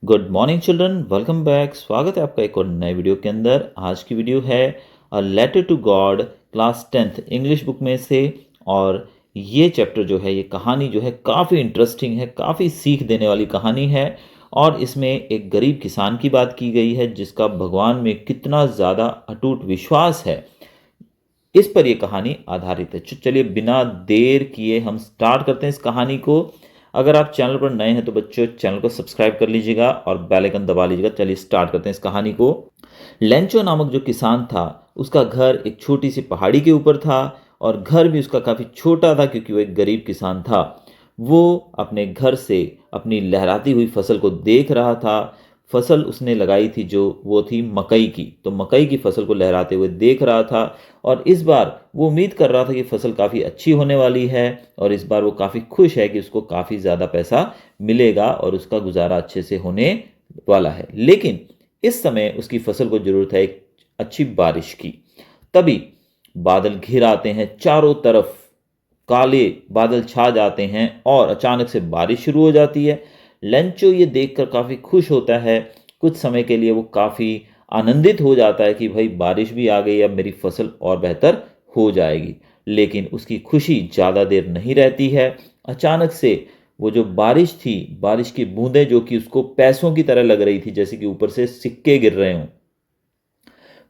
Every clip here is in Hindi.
Good morning children, welcome back. स्वागत है आपका एक और नए वीडियो के अंदर। आज की वीडियो है a letter to God, class 10th English book में से। और ये चैप्टर जो है, ये कहानी जो है काफ़ी इंटरेस्टिंग है, काफ़ी सीख देने वाली कहानी है। और इसमें एक गरीब किसान की बात की गई है जिसका भगवान में कितना ज़्यादा अटूट विश्वास है, इस पर यह कहानी आधारित है। चलिए बिना देर किए हम स्टार्ट करते हैं इस कहानी को। अगर आप चैनल पर नए हैं तो बच्चों चैनल को सब्सक्राइब कर लीजिएगा और बेल आइकन दबा लीजिएगा। चलिए स्टार्ट करते हैं इस कहानी को। लेंचो नामक जो किसान था, उसका घर एक छोटी सी पहाड़ी के ऊपर था और घर भी उसका काफ़ी छोटा था क्योंकि वो एक गरीब किसान था। वो अपने घर से अपनी लहराती हुई फसल को देख रहा था। फसल उसने लगाई थी जो वो थी मकई की, तो मकई की फसल को लहराते हुए देख रहा था। और इस बार वो उम्मीद कर रहा था कि फसल काफ़ी अच्छी होने वाली है और इस बार वो काफ़ी खुश है कि उसको काफ़ी ज़्यादा पैसा मिलेगा और उसका गुजारा अच्छे से होने वाला है। लेकिन इस समय उसकी फसल को ज़रूरत है एक अच्छी बारिश की। तभी बादल घिर आते हैं, चारों तरफ काले बादल छा जाते हैं और अचानक से बारिश शुरू हो जाती है। लेंचो ये देखकर काफ़ी खुश होता है। कुछ समय के लिए वो काफ़ी आनंदित हो जाता है कि भाई बारिश भी आ गई, अब मेरी फसल और बेहतर हो जाएगी। लेकिन उसकी खुशी ज़्यादा देर नहीं रहती है। अचानक से वो जो बारिश थी, बारिश की बूंदें जो कि उसको पैसों की तरह लग रही थी, जैसे कि ऊपर से सिक्के गिर रहे हों,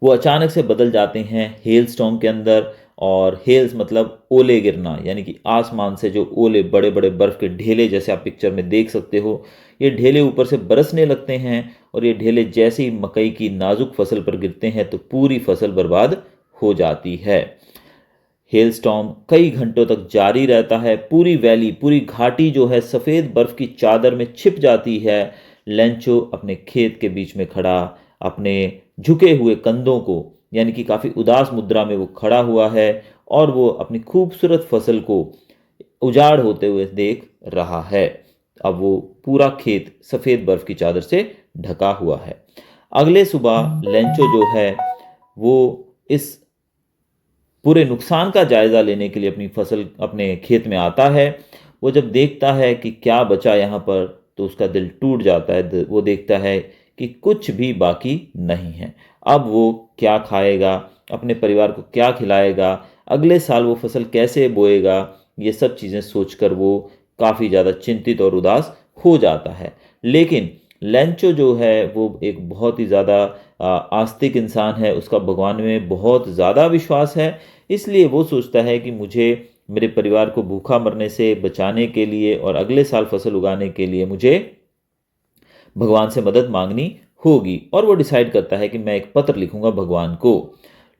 वो अचानक से बदल जाते हैं हेल स्टॉर्म के अंदर। और हेल्स मतलब ओले गिरना, यानी कि आसमान से जो ओले, बड़े बड़े बर्फ के ढेले जैसे आप पिक्चर में देख सकते हो, ये ढेले ऊपर से बरसने लगते हैं। और ये ढेले जैसे ही मकई की नाजुक फसल पर गिरते हैं तो पूरी फसल बर्बाद हो जाती है। हेल स्टॉर्म कई घंटों तक जारी रहता है। पूरी वैली, पूरी घाटी जो है सफ़ेद बर्फ की चादर में छिप जाती है। लेंचो अपने खेत के बीच में खड़ा अपने झुके हुए कंधों को, यानी कि काफ़ी उदास मुद्रा में वो खड़ा हुआ है और वो अपनी खूबसूरत फसल को उजाड़ होते हुए देख रहा है। अब वो पूरा खेत सफ़ेद बर्फ की चादर से ढका हुआ है। अगले सुबह लेंचो जो है वो इस पूरे नुकसान का जायज़ा लेने के लिए अपनी फसल अपने खेत में आता है। वो जब देखता है कि क्या बचा यहाँ पर तो उसका दिल टूट जाता है। वो देखता है कि कुछ भी बाकी नहीं है। अब वो क्या खाएगा, अपने परिवार को क्या खिलाएगा, अगले साल वो फसल कैसे बोएगा, ये सब चीज़ें सोचकर वो काफ़ी ज़्यादा चिंतित और उदास हो जाता है। लेकिन लेंचो जो है वो एक बहुत ही ज़्यादा आस्तिक इंसान है। उसका भगवान में बहुत ज़्यादा विश्वास है। इसलिए वो सोचता है कि मुझे मेरे परिवार को भूखा मरने से बचाने के लिए और अगले साल फसल उगाने के लिए मुझे भगवान से मदद मांगनी होगी। और वो डिसाइड करता है कि मैं एक पत्र लिखूंगा भगवान को।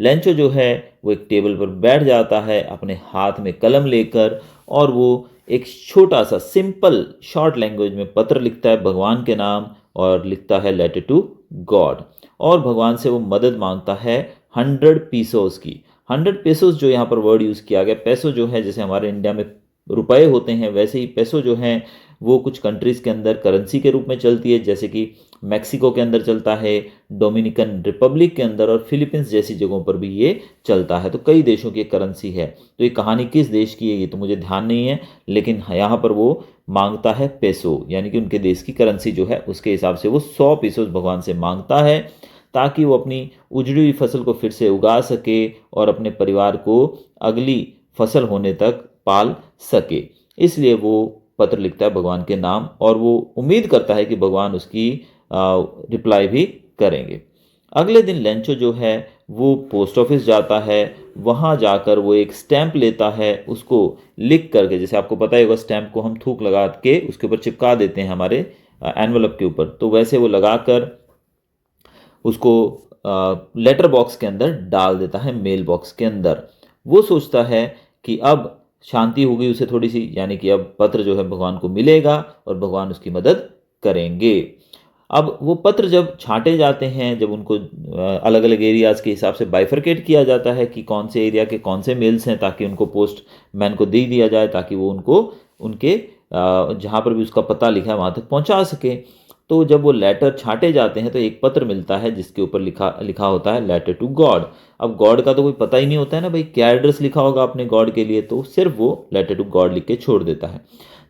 लेंचो जो है वो एक टेबल पर बैठ जाता है अपने हाथ में कलम लेकर, और वो एक छोटा सा सिंपल शॉर्ट लैंग्वेज में पत्र लिखता है भगवान के नाम, और लिखता है लेटर टू गॉड। और भगवान से वो मदद मांगता है 100 पीसोस की। 100 पेसोस जो यहाँ पर वर्ड यूज़ किया गया, पैसो जो है जैसे हमारे इंडिया में रुपए होते हैं वैसे ही पैसो जो हैं वो कुछ कंट्रीज़ के अंदर करेंसी के रूप में चलती है, जैसे कि मैक्सिको के अंदर चलता है, डोमिनिकन रिपब्लिक के अंदर और फिलीपींस जैसी जगहों पर भी ये चलता है। तो कई देशों की करेंसी है। तो ये कहानी किस देश की है ये तो मुझे ध्यान नहीं है, लेकिन यहाँ पर वो मांगता है पेसो, यानी कि उनके देश की करेंसी जो है उसके हिसाब से वो 100 पेसोस भगवान से मांगता है, ताकि वो अपनी उजड़ी हुई फसल को फिर से उगा सके और अपने परिवार को अगली फसल होने तक पाल सके। इसलिए वो पत्र लिखता है भगवान के नाम और वो उम्मीद करता है कि भगवान उसकी रिप्लाई भी करेंगे। अगले दिन लेंचो जो है वो पोस्ट ऑफिस जाता है। वहाँ जाकर वो एक स्टैंप लेता है, उसको लिख करके, जैसे आपको पता ही होगा स्टैंप को हम थूक लगा के उसके ऊपर चिपका देते हैं हमारे एनवलप के ऊपर, तो वैसे वो लगाकर उसको लेटर बॉक्स के अंदर डाल देता है, मेल बॉक्स के अंदर। वो सोचता है कि अब शांति होगी उसे थोड़ी सी, यानी कि अब पत्र जो है भगवान को मिलेगा और भगवान उसकी मदद करेंगे। अब वो पत्र जब छांटे जाते हैं, जब उनको अलग अलग एरियाज़ के हिसाब से बाइफरकेट किया जाता है कि कौन से एरिया के कौन से मेल्स हैं, ताकि उनको पोस्ट मैन को दे दिया जाए, ताकि वो उनको उनके जहाँ पर भी उसका पता लिखा है वहाँ तक पहुँचा सके। तो जब वो लेटर छांटे जाते हैं तो एक पत्र मिलता है जिसके ऊपर लिखा लिखा होता है लेटर टू गॉड। अब गॉड का तो कोई पता ही नहीं होता है ना भाई, क्या एड्रेस लिखा होगा अपने गॉड के लिए, तो सिर्फ वो लेटर टू गॉड लिख के छोड़ देता है।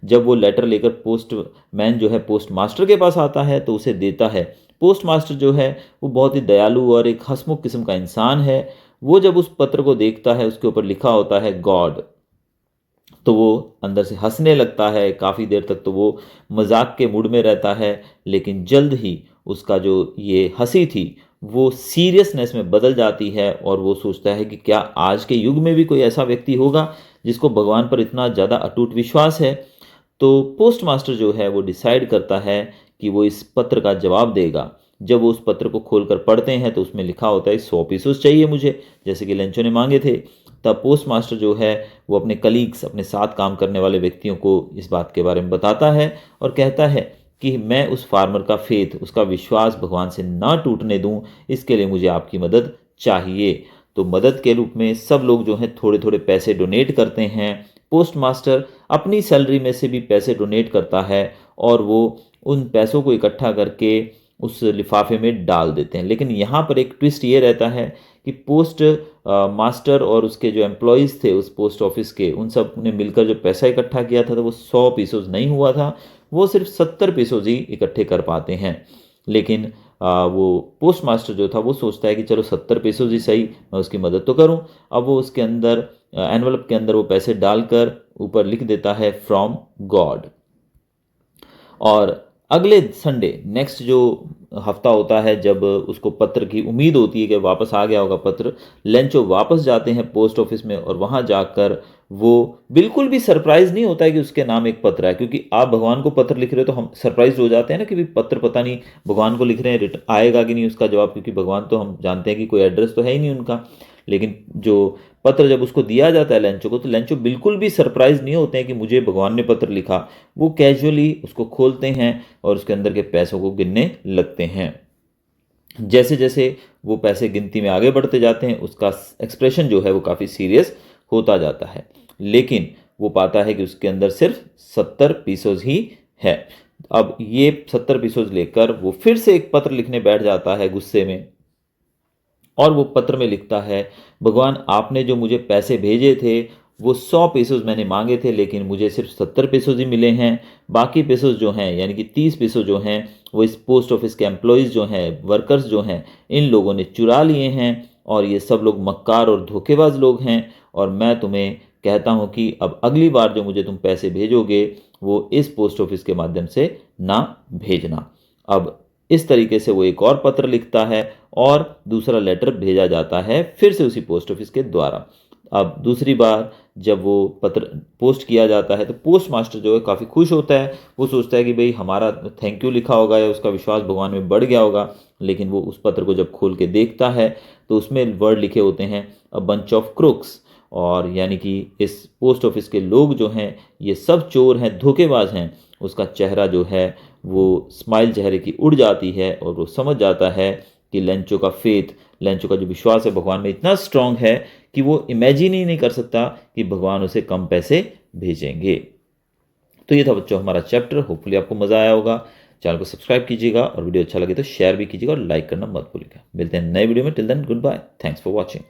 जब वो लेटर लेकर पोस्टमैन जो है पोस्ट मास्टर के पास आता है तो उसे देता है। पोस्ट मास्टर जो है वो बहुत ही दयालु और एक हंसमुख किस्म का इंसान है। वो जब उस पत्र को देखता है, उसके ऊपर लिखा होता है गॉड, तो वो अंदर से हंसने लगता है। काफ़ी देर तक तो वो मजाक के मूड में रहता है, लेकिन जल्द ही उसका जो ये हंसी थी वो सीरियसनेस में बदल जाती है और वो सोचता है कि क्या आज के युग में भी कोई ऐसा व्यक्ति होगा जिसको भगवान पर इतना ज़्यादा अटूट विश्वास है। तो पोस्ट मास्टर जो है वो डिसाइड करता है कि वो इस पत्र का जवाब देगा। जब वो उस पत्र को खोलकर पढ़ते हैं तो उसमें लिखा होता है 100 पीसोस चाहिए मुझे, जैसे कि लेंचो ने मांगे थे। तब पोस्ट मास्टर जो है वो अपने कलीग्स, अपने साथ काम करने वाले व्यक्तियों को इस बात के बारे में बताता है और कहता है कि मैं उस फार्मर का फेथ, उसका विश्वास भगवान से ना टूटने दूं, इसके लिए मुझे आपकी मदद चाहिए। तो मदद के रूप में सब लोग जो हैं थोड़े थोड़े पैसे डोनेट करते हैं। पोस्ट मास्टर अपनी सैलरी में से भी पैसे डोनेट करता है और वो उन पैसों को इकट्ठा करके उस लिफाफे में डाल देते हैं। लेकिन यहाँ पर एक ट्विस्ट ये रहता है कि पोस्ट मास्टर और उसके जो एम्प्लॉयज़ थे उस पोस्ट ऑफिस के, उन सब ने मिलकर जो पैसा इकट्ठा किया था तो वो 100 पीसोस नहीं हुआ था, वो सिर्फ 70 पीसोस ही इकट्ठे कर पाते हैं। लेकिन वो पोस्ट मास्टर जो था वो सोचता है कि चलो 70 पीसोस ही सही, मैं उसकी मदद तो करूं। अब वो उसके अंदर एनवलप के अंदर वो पैसे डालकर ऊपर लिख देता है फ्रॉम गॉड। और अगले संडे, नेक्स्ट जो हफ्ता होता है, जब उसको पत्र की उम्मीद होती है कि वापस आ गया होगा पत्र, लेंचो वापस जाते हैं पोस्ट ऑफिस में और वहां जाकर वो बिल्कुल भी सरप्राइज नहीं होता है कि उसके नाम एक पत्र है। क्योंकि आप भगवान को पत्र लिख रहे हो तो हम सरप्राइज हो जाते हैं ना कि भाई पत्र पता नहीं भगवान को लिख रहे हैं, आएगा कि नहीं उसका जवाब, क्योंकि भगवान तो हम जानते हैं कि कोई एड्रेस तो है ही नहीं उनका। लेकिन जो पत्र जब उसको दिया जाता है लेंचो को, तो लेंचो बिल्कुल भी सरप्राइज नहीं होते हैं कि मुझे भगवान ने पत्र लिखा। वो कैजुअली उसको खोलते हैं और उसके अंदर के पैसों को गिनने लगते हैं। जैसे जैसे वो पैसे गिनती में आगे बढ़ते जाते हैं उसका एक्सप्रेशन जो है वो काफ़ी सीरियस होता जाता है। लेकिन वो पाता है कि उसके अंदर सिर्फ 70 पीसोस ही है। अब ये 70 पीसोस लेकर वो फिर से एक पत्र लिखने बैठ जाता है गुस्से में, और वो पत्र में लिखता है, भगवान आपने जो मुझे पैसे भेजे थे वो 100 पीसोस मैंने मांगे थे, लेकिन मुझे सिर्फ 70 पीसोस ही मिले हैं। बाकी पीसोस जो हैं यानी कि 30 पीसोस जो हैं वो इस पोस्ट ऑफिस के एम्प्लॉयज़ जो हैं, वर्कर्स जो हैं, इन लोगों ने चुरा लिए हैं और ये सब लोग मक्कार और धोखेबाज लोग हैं। और मैं तुम्हें कहता हूँ कि अब अगली बार जो मुझे तुम पैसे भेजोगे वो इस पोस्ट ऑफिस के माध्यम से ना भेजना। अब इस तरीके से वो एक और पत्र लिखता है और दूसरा लेटर भेजा जाता है फिर से उसी पोस्ट ऑफिस के द्वारा। अब दूसरी बार जब वो पत्र पोस्ट किया जाता है तो पोस्ट मास्टर जो है काफ़ी खुश होता है। वो सोचता है कि भाई हमारा थैंक यू लिखा होगा या उसका विश्वास भगवान में बढ़ गया होगा। लेकिन वो उस पत्र को जब खोल के देखता है तो उसमें वर्ड लिखे होते हैं अ बंच ऑफ क्रुक्स, और यानी कि इस पोस्ट ऑफिस के लोग जो हैं ये सब चोर हैं, धोखेबाज हैं। उसका चेहरा जो है वो स्माइल चेहरे की उड़ जाती है और वो समझ जाता है कि लेंचो का फेथ, लेंचो का जो विश्वास है भगवान में इतना स्ट्रांग है कि वो इमेजिन ही नहीं कर सकता कि भगवान उसे कम पैसे भेजेंगे। तो ये था बच्चों हमारा चैप्टर। होपफुली आपको मज़ा आया होगा। चैनल को सब्सक्राइब कीजिएगा और वीडियो अच्छा लगे तो शेयर भी कीजिएगा और लाइक करना मत भूलिएगा। मिलते हैं नए वीडियो में। Till then good bye, thanks for watching.